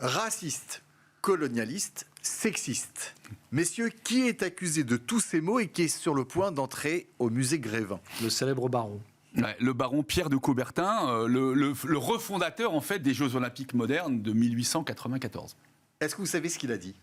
Raciste, colonialiste, sexiste. Messieurs, qui est accusé de tous ces mots et qui est sur le point d'entrer au musée Grévin? Le célèbre baron. Ouais, le baron Pierre de Coubertin, le refondateur en fait des Jeux Olympiques modernes de 1894. Est-ce que vous savez ce qu'il a dit?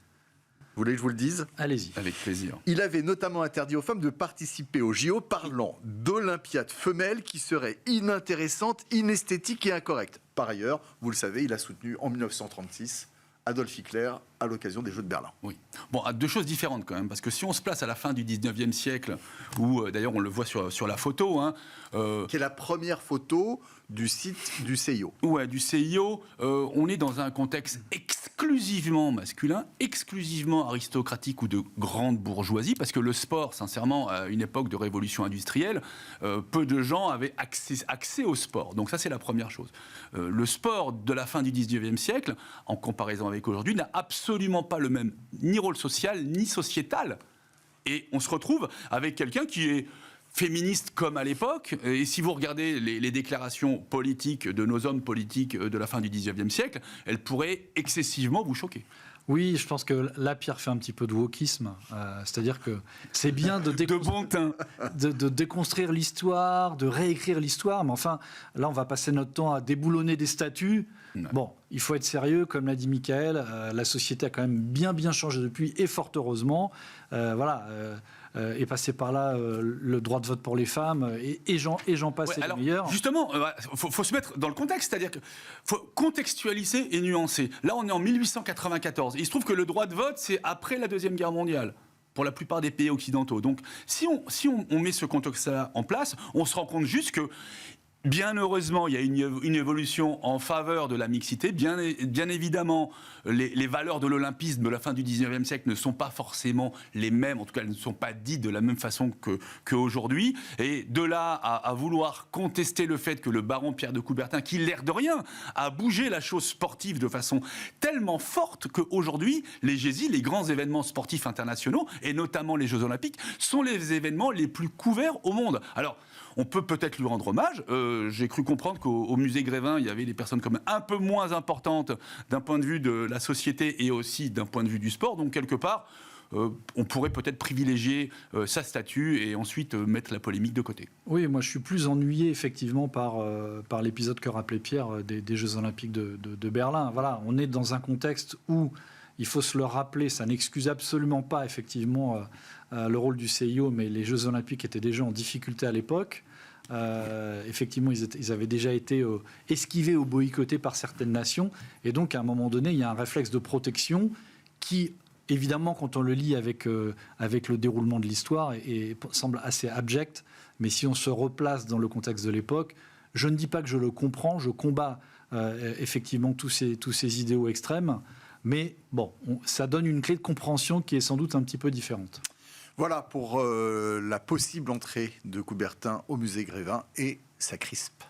Vous voulez que je vous le dise? Allez-y. Avec plaisir. Il avait notamment interdit aux femmes de participer aux JO, parlant d'olympiades femelles qui seraient inintéressantes, inesthétiques et incorrectes. Par ailleurs, vous le savez, il a soutenu en 1936 Adolf Hitler à l'occasion des Jeux de Berlin. Oui. Bon, deux choses différentes quand même, parce que si on se place à la fin du 19e siècle, où d'ailleurs on le voit sur la photo... qui est la première photo du site du CIO. Ouais, du CIO, on est dans un contexte exclusivement masculin, exclusivement aristocratique ou de grande bourgeoisie, parce que le sport, sincèrement, à une époque de révolution industrielle, peu de gens avaient accès au sport. Donc ça, c'est la première chose. Le sport de la fin du 19e siècle, en comparaison avec aujourd'hui, n'a absolument pas le même ni rôle social, ni sociétal. Et on se retrouve avec quelqu'un qui est féministe comme à l'époque, et si vous regardez les déclarations politiques de nos hommes politiques de la fin du 19e siècle, elles pourraient excessivement vous choquer. Oui, je pense que là, Pierre fait un petit peu de wokisme. C'est-à-dire que c'est bien de déconstruire l'histoire, de réécrire l'histoire, mais enfin, là, on va passer notre temps à déboulonner des statuts. Ouais. Bon, il faut être sérieux, comme l'a dit Michael, la société a quand même bien changé depuis, et fort heureusement. Est passé par là le droit de vote pour les femmes, et j'en passe, ouais, les meilleurs. Justement, faut se mettre dans le contexte, c'est-à-dire qu'il faut contextualiser et nuancer. Là, on est en 1894. Il se trouve que le droit de vote, c'est après la Deuxième Guerre mondiale, pour la plupart des pays occidentaux. Donc, si on met ce contexte-là en place, on se rend compte juste que, bien heureusement, il y a une évolution en faveur de la mixité. Bien évidemment, les valeurs de l'olympisme de la fin du 19e siècle ne sont pas forcément les mêmes, en tout cas, elles ne sont pas dites de la même façon qu'aujourd'hui. Et de là à vouloir contester le fait que le baron Pierre de Coubertin, qui, l'air de rien, a bougé la chose sportive de façon tellement forte qu'aujourd'hui, les JESI, les grands événements sportifs internationaux, et notamment les Jeux Olympiques, sont les événements les plus couverts au monde. Alors, on peut peut-être lui rendre hommage. J'ai cru comprendre qu'au musée Grévin, il y avait des personnes quand même un peu moins importantes d'un point de vue de la société et aussi d'un point de vue du sport. Donc, quelque part, on pourrait peut-être privilégier sa statue et ensuite mettre la polémique de côté. Oui, moi je suis plus ennuyé effectivement par l'épisode que rappelait Pierre des Jeux Olympiques de Berlin. Voilà, on est dans un contexte où, il faut se le rappeler, ça n'excuse absolument pas effectivement le rôle du CIO, mais les Jeux Olympiques étaient déjà en difficulté à l'époque. Effectivement, ils avaient déjà été esquivés ou boycottés par certaines nations. Et donc, à un moment donné, il y a un réflexe de protection qui, évidemment, quand on le lit avec le déroulement de l'histoire, semble assez abject. Mais si on se replace dans le contexte de l'époque, je ne dis pas que je le comprends, je combats effectivement tous ces idéaux extrêmes. Mais bon, ça donne une clé de compréhension qui est sans doute un petit peu différente. Voilà pour la possible entrée de Coubertin au musée Grévin, et ça crispe.